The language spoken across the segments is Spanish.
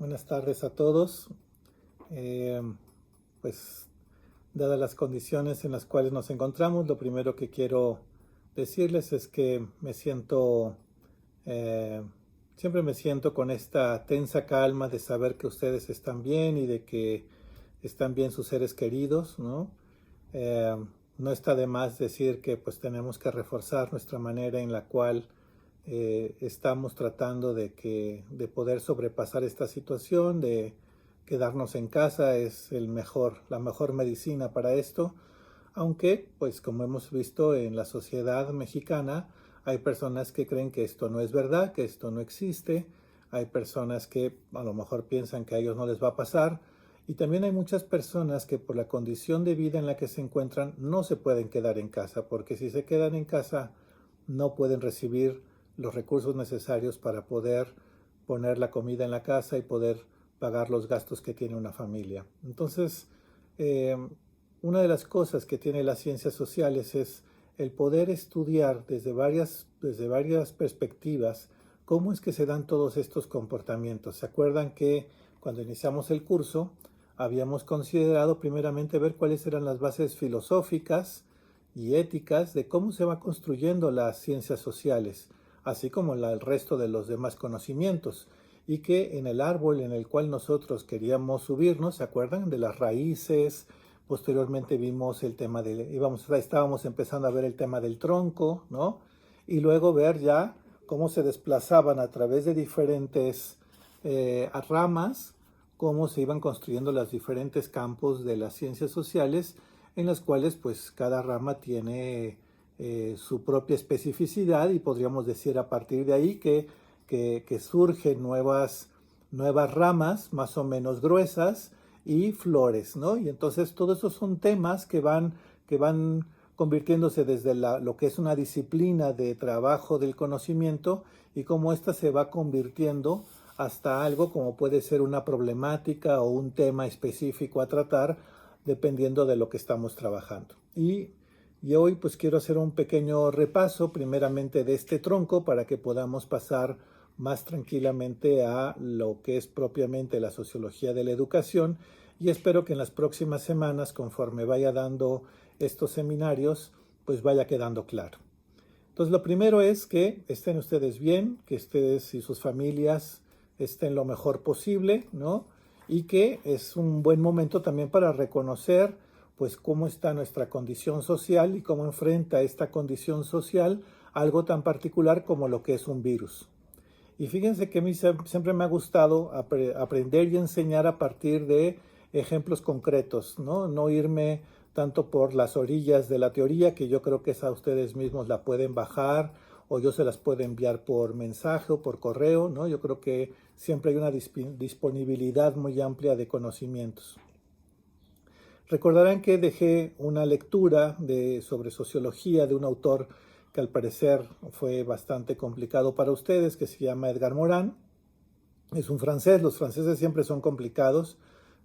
Buenas tardes a todos. Eh, pues, dadas las condiciones en las cuales nos encontramos, lo primero que quiero decirles es que eh, siempre me siento con esta tensa calma de saber que ustedes están bien y de que están bien sus seres queridos, ¿no? Eh, no está de más decir que pues tenemos que reforzar nuestra manera en la cual estamos tratando de poder sobrepasar esta situación, de quedarnos en casa es la mejor medicina para esto, aunque pues como hemos visto en la sociedad mexicana hay personas que creen que esto no es verdad, que esto no existe, hay personas que a lo mejor piensan que a ellos no les va a pasar, y también hay muchas personas que por la condición de vida en la que se encuentran no se pueden quedar en casa, porque si se quedan en casa no pueden recibir los recursos necesarios para poder poner la comida en la casa y poder pagar los gastos que tiene una familia. Entonces, eh, una de las cosas que tiene las ciencias sociales es el poder estudiar desde varias perspectivas cómo es que se dan todos estos comportamientos. ¿Se acuerdan que cuando iniciamos el curso habíamos considerado primeramente ver cuáles eran las bases filosóficas y éticas de cómo se va construyendo las ciencias sociales, así como el resto de los demás conocimientos, y que en el árbol en el cual nosotros queríamos subirnos, ¿se acuerdan? De las raíces, posteriormente vimos el tema estábamos empezando a ver el tema del tronco, ¿no? Y luego ver ya cómo se desplazaban a través de diferentes ramas, cómo se iban construyendo los diferentes campos de las ciencias sociales, en las cuales pues cada rama tiene su propia especificidad, y podríamos decir a partir de ahí que surgen nuevas ramas más o menos gruesas y flores, ¿no? Y entonces todos esos son temas que van convirtiéndose desde lo que es una disciplina de trabajo del conocimiento, y cómo ésta se va convirtiendo hasta algo como puede ser una problemática o un tema específico a tratar, dependiendo de lo que estamos trabajando. Y hoy pues quiero hacer un pequeño repaso primeramente de este tronco para que podamos pasar más tranquilamente a lo que es propiamente la sociología de la educación, y espero que en las próximas semanas, conforme vaya dando estos seminarios, pues vaya quedando claro. Entonces, lo primero es que estén ustedes bien, que ustedes y sus familias estén lo mejor posible, ¿no? Y que es un buen momento también para reconocer pues cómo está nuestra condición social y cómo enfrenta esta condición social algo tan particular como lo que es un virus. Y fíjense que a mí siempre me ha gustado aprender y enseñar a partir de ejemplos concretos, ¿no? No irme tanto por las orillas de la teoría, que yo creo que esa ustedes mismos la pueden bajar o yo se las puedo enviar por mensaje o por correo, ¿no? Yo creo que siempre hay una disponibilidad muy amplia de conocimientos. Recordarán que dejé una lectura sobre sociología de un autor que al parecer fue bastante complicado para ustedes, que se llama Edgar Morin. Es un francés, los franceses siempre son complicados.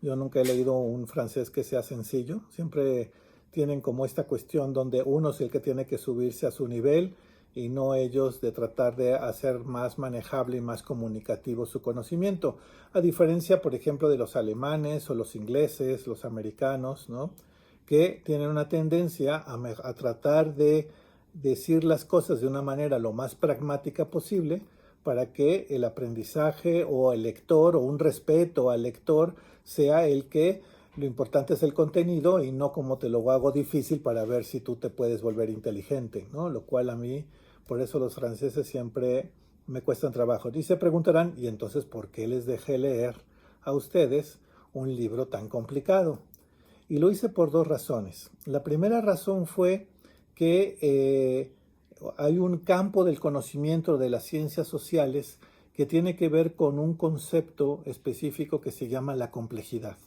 Yo nunca he leído un francés que sea sencillo. Siempre tienen como esta cuestión donde uno es el que tiene que subirse a su nivel y no ellos de tratar de hacer más manejable y más comunicativo su conocimiento. A diferencia, por ejemplo, de los alemanes o los ingleses, los americanos, ¿no? Que tienen una tendencia a tratar de decir las cosas de una manera lo más pragmática posible, para que el aprendizaje o el lector o un respeto al lector sea el que lo importante es el contenido y no como te lo hago difícil para ver si tú te puedes volver inteligente, ¿no? Lo cual a mí, por eso los franceses siempre me cuestan trabajo. Y se preguntarán, ¿y entonces por qué les dejé leer a ustedes un libro tan complicado? Y lo hice por dos razones. La primera razón fue que hay un campo del conocimiento de las ciencias sociales que tiene que ver con un concepto específico que se llama la complejidad.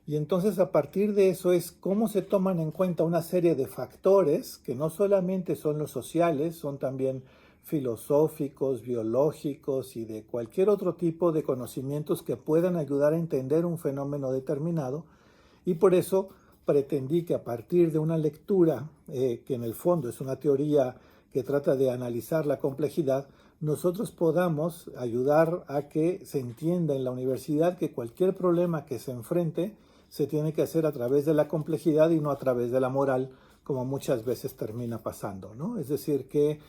Y entonces a partir de eso es cómo se toman en cuenta una serie de factores que no solamente son los sociales, son también filosóficos, biológicos y de cualquier otro tipo de conocimientos que puedan ayudar a entender un fenómeno determinado. Y por eso pretendí que a partir de una lectura, que en el fondo es una teoría que trata de analizar la complejidad, nosotros podamos ayudar a que se entienda en la universidad que cualquier problema que se enfrente se tiene que hacer a través de la complejidad y no a través de la moral, como muchas veces termina pasando, ¿no? Es decir, que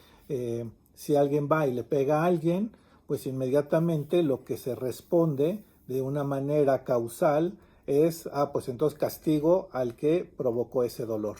si alguien va y le pega a alguien, pues inmediatamente lo que se responde de una manera causal es, pues entonces castigo al que provocó ese dolor.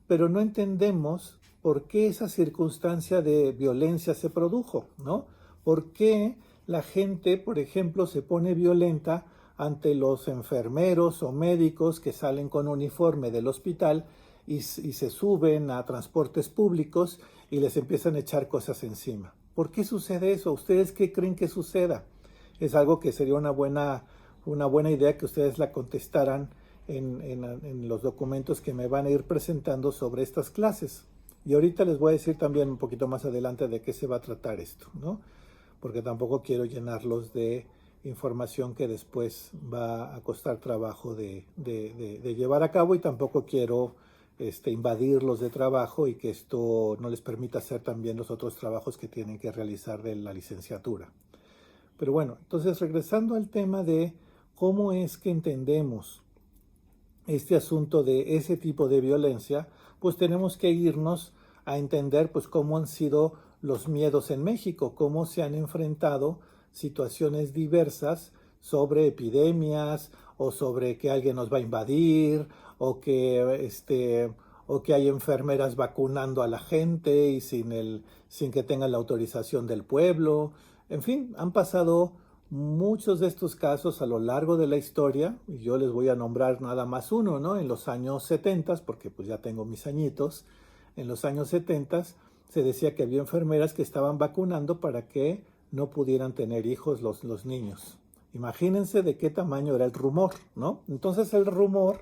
Pero no entendemos por qué esa circunstancia de violencia se produjo, ¿no? ¿Por qué la gente, por ejemplo, se pone violenta ante los enfermeros o médicos que salen con uniforme del hospital y se suben a transportes públicos y les empiezan a echar cosas encima? ¿Por qué sucede eso? ¿Ustedes qué creen que suceda? Es algo que sería una buena idea que ustedes la contestaran en los documentos que me van a ir presentando sobre estas clases. Y ahorita les voy a decir también un poquito más adelante de qué se va a tratar esto, ¿no? Porque tampoco quiero llenarlos de información que después va a costar trabajo de llevar a cabo, y tampoco quiero invadirlos de trabajo y que esto no les permita hacer también los otros trabajos que tienen que realizar de la licenciatura. Pero bueno, entonces regresando al tema de cómo es que entendemos este asunto de ese tipo de violencia, pues tenemos que irnos a entender pues cómo han sido los miedos en México, cómo se han enfrentado situaciones diversas sobre epidemias o sobre que alguien nos va a invadir o que hay enfermeras vacunando a la gente y sin que tengan la autorización del pueblo. En fin, han pasado muchos de estos casos a lo largo de la historia, y yo les voy a nombrar nada más uno, ¿no? En los años 70, porque pues ya tengo mis añitos, en los años 70 se decía que había enfermeras que estaban vacunando para que no pudieran tener hijos los niños. Imagínense de qué tamaño era el rumor, ¿no? Entonces el rumor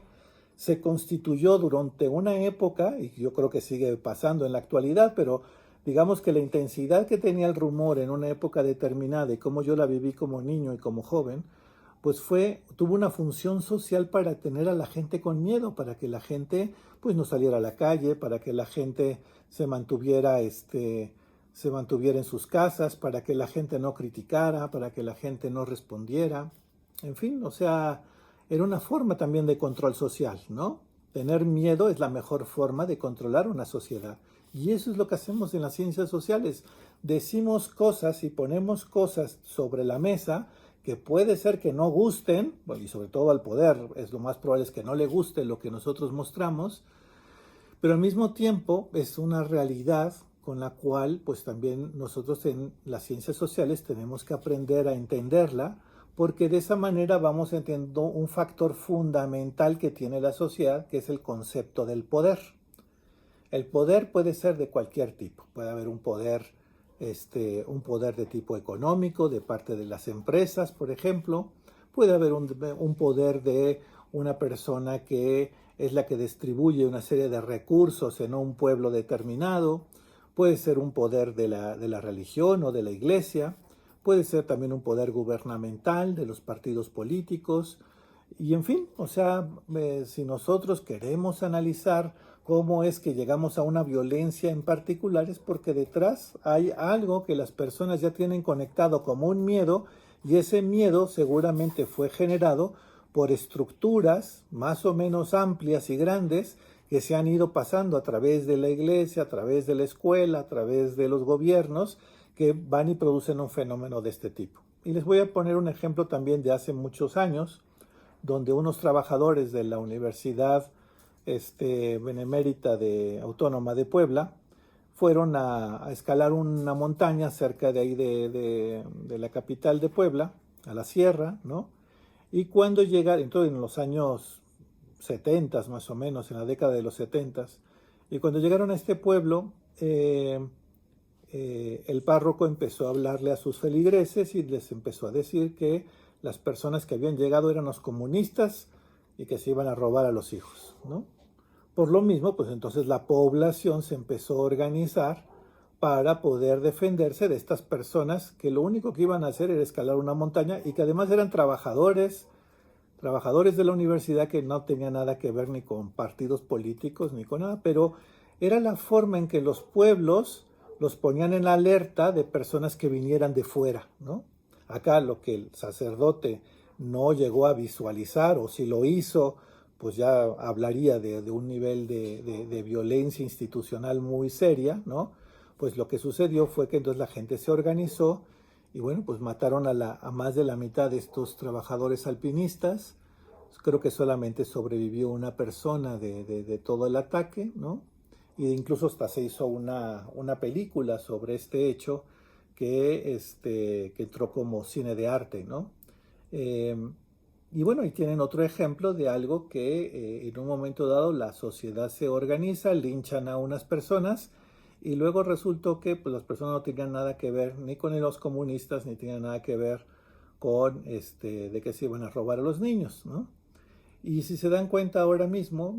se constituyó durante una época, y yo creo que sigue pasando en la actualidad, pero digamos que la intensidad que tenía el rumor en una época determinada y cómo yo la viví como niño y como joven, pues tuvo una función social para tener a la gente con miedo, para que la gente pues no saliera a la calle, para que la gente se mantuviera en sus casas, para que la gente no criticara, para que la gente no respondiera. En fin, o sea, era una forma también de control social, ¿no? Tener miedo es la mejor forma de controlar una sociedad. Y eso es lo que hacemos en las ciencias sociales. Decimos cosas y ponemos cosas sobre la mesa que puede ser que no gusten, y sobre todo al poder es lo más probable es que no le guste lo que nosotros mostramos, pero al mismo tiempo es una realidad con la cual pues también nosotros en las ciencias sociales tenemos que aprender a entenderla, porque de esa manera vamos entendiendo un factor fundamental que tiene la sociedad, que es el concepto del poder. El poder puede ser de cualquier tipo. Puede haber un poder de tipo económico de parte de las empresas, por ejemplo. Puede haber un poder de una persona que es la que distribuye una serie de recursos en un pueblo determinado. Puede ser un poder de la religión o de la iglesia. Puede ser también un poder gubernamental de los partidos políticos. Y en fin, o sea, si nosotros queremos analizar cómo es que llegamos a una violencia en particular, es porque detrás hay algo que las personas ya tienen conectado como un miedo, y ese miedo seguramente fue generado por estructuras más o menos amplias y grandes que se han ido pasando a través de la iglesia, a través de la escuela, a través de los gobiernos, que van y producen un fenómeno de este tipo. Y les voy a poner un ejemplo también de hace muchos años, donde unos trabajadores de la Universidad Benemérita Autónoma de Puebla fueron a escalar una montaña cerca de ahí de la capital de Puebla, a la sierra, ¿no? Y cuando llegaron, entonces en los años 70 más o menos, en la década de los 70, y cuando llegaron a este pueblo, el párroco empezó a hablarle a sus feligreses y les empezó a decir que las personas que habían llegado eran los comunistas y que se iban a robar a los hijos, ¿no? Por lo mismo, pues entonces la población se empezó a organizar para poder defenderse de estas personas que lo único que iban a hacer era escalar una montaña, y que además eran trabajadores de la universidad que no tenían nada que ver ni con partidos políticos ni con nada, pero era la forma en que los pueblos los ponían en alerta de personas que vinieran de fuera, ¿no? Acá lo que el sacerdote no llegó a visualizar, o si lo hizo, pues ya hablaría de un nivel de violencia institucional muy seria, ¿no? Pues lo que sucedió fue que entonces la gente se organizó y bueno, pues mataron a más de la mitad de estos trabajadores alpinistas. Creo que solamente sobrevivió una persona de todo el ataque, ¿no? Y incluso hasta se hizo una película sobre este hecho que entró como cine de arte, ¿no? Eh, y bueno, y tienen otro ejemplo de algo que en un momento dado la sociedad se organiza, linchan a unas personas y luego resultó que pues, las personas no tenían nada que ver ni con los comunistas ni tenían nada que ver con de que se iban a robar a los niños, ¿no? Y si se dan cuenta ahora mismo,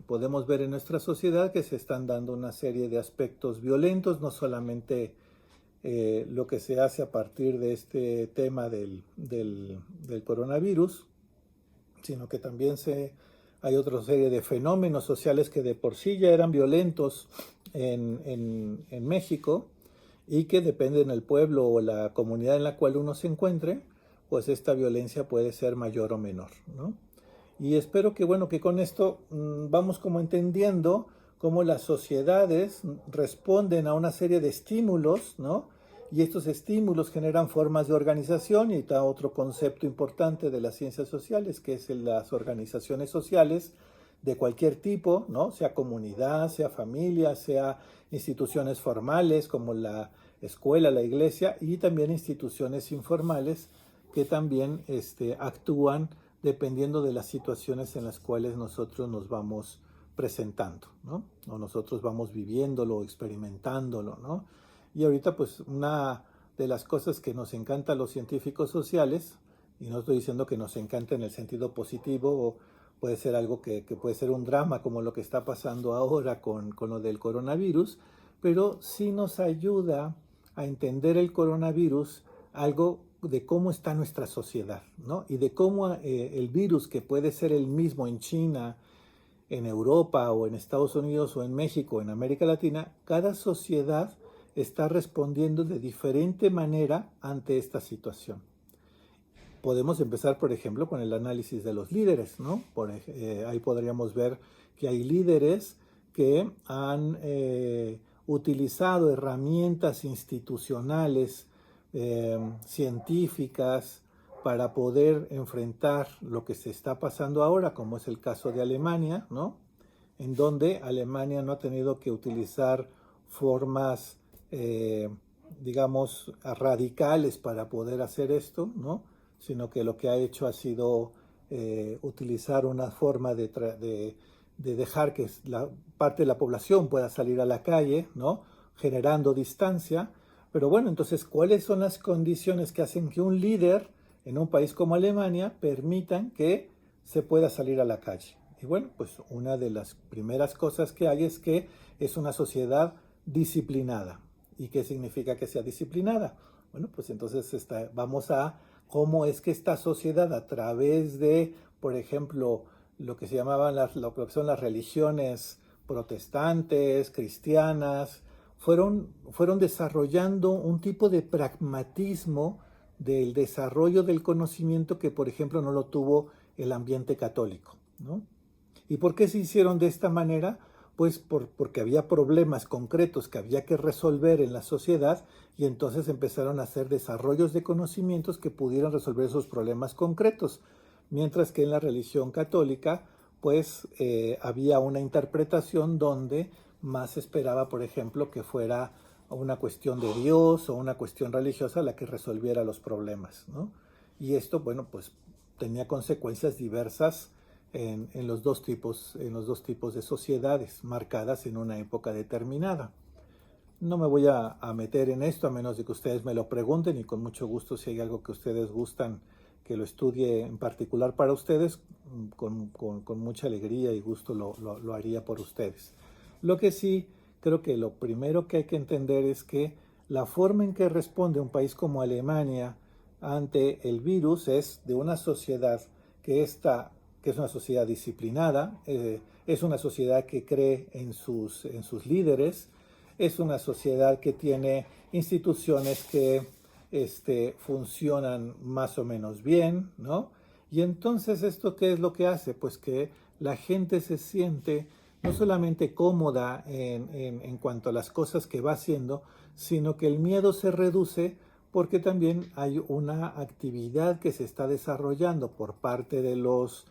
podemos ver en nuestra sociedad que se están dando una serie de aspectos violentos, no solamente lo que se hace a partir de este tema del coronavirus, sino que también hay otra serie de fenómenos sociales que de por sí ya eran violentos en México y que dependen del pueblo o la comunidad en la cual uno se encuentre, pues esta violencia puede ser mayor o menor, ¿no? Y espero que, bueno, que con esto vamos como entendiendo cómo las sociedades responden a una serie de estímulos, ¿no? Y estos estímulos generan formas de organización y está otro concepto importante de las ciencias sociales, que es las organizaciones sociales de cualquier tipo, ¿no? Sea comunidad, sea familia, sea instituciones formales como la escuela, la iglesia y también instituciones informales que también actúan dependiendo de las situaciones en las cuales nosotros nos vamos presentando, ¿no? O nosotros vamos viviéndolo o experimentándolo, ¿no? Y ahorita pues una de las cosas que nos encanta a los científicos sociales, y no estoy diciendo que nos encanta en el sentido positivo, o puede ser algo que puede ser un drama como lo que está pasando ahora con lo del coronavirus, pero sí nos ayuda a entender el coronavirus, algo de cómo está nuestra sociedad, ¿no? Y de cómo el virus, que puede ser el mismo en China, en Europa o en Estados Unidos o en México o en América Latina, cada sociedad está respondiendo de diferente manera ante esta situación. Podemos empezar, por ejemplo, con el análisis de los líderes, ¿no? Ahí podríamos ver que hay líderes que han utilizado herramientas institucionales, científicas, para poder enfrentar lo que se está pasando ahora, como es el caso de Alemania, ¿no? En donde Alemania no ha tenido que utilizar formas, digamos, radicales para poder hacer esto, ¿no? Sino que lo que ha hecho ha sido utilizar una forma de dejar que la parte de la población pueda salir a la calle, ¿no? Generando distancia. Pero bueno, entonces, ¿cuáles son las condiciones que hacen que un líder en un país como Alemania permitan que se pueda salir a la calle? Y bueno, pues una de las primeras cosas que hay es que es una sociedad disciplinada. ¿Y qué significa que sea disciplinada? Bueno, pues entonces vamos a cómo es que esta sociedad a través de, por ejemplo, lo que se llamaban lo que son las religiones protestantes, cristianas, fueron desarrollando un tipo de pragmatismo del desarrollo del conocimiento que, por ejemplo, no lo tuvo el ambiente católico, ¿no? ¿Y por qué se hicieron de esta manera? Pues porque había problemas concretos que había que resolver en la sociedad y entonces empezaron a hacer desarrollos de conocimientos que pudieran resolver esos problemas concretos. Mientras que en la religión católica, pues había una interpretación donde más esperaba, por ejemplo, que fuera una cuestión de Dios o una cuestión religiosa la que resolviera los problemas, ¿no? Y esto, bueno, pues tenía consecuencias diversas en los dos tipos de sociedades marcadas en una época determinada. No me voy a meter en esto a menos de que ustedes me lo pregunten y con mucho gusto si hay algo que ustedes gustan que lo estudie en particular para ustedes, con mucha alegría y gusto lo haría por ustedes. Lo que sí creo que lo primero que hay que entender es que la forma en que responde un país como Alemania ante el virus es de una sociedad que es una sociedad disciplinada, es una sociedad que cree en sus líderes, es una sociedad que tiene instituciones que funcionan más o menos bien, ¿no? Y entonces, ¿esto qué es lo que hace? Pues que la gente se siente no solamente cómoda en cuanto a las cosas que va haciendo, sino que el miedo se reduce porque también hay una actividad que se está desarrollando por parte de los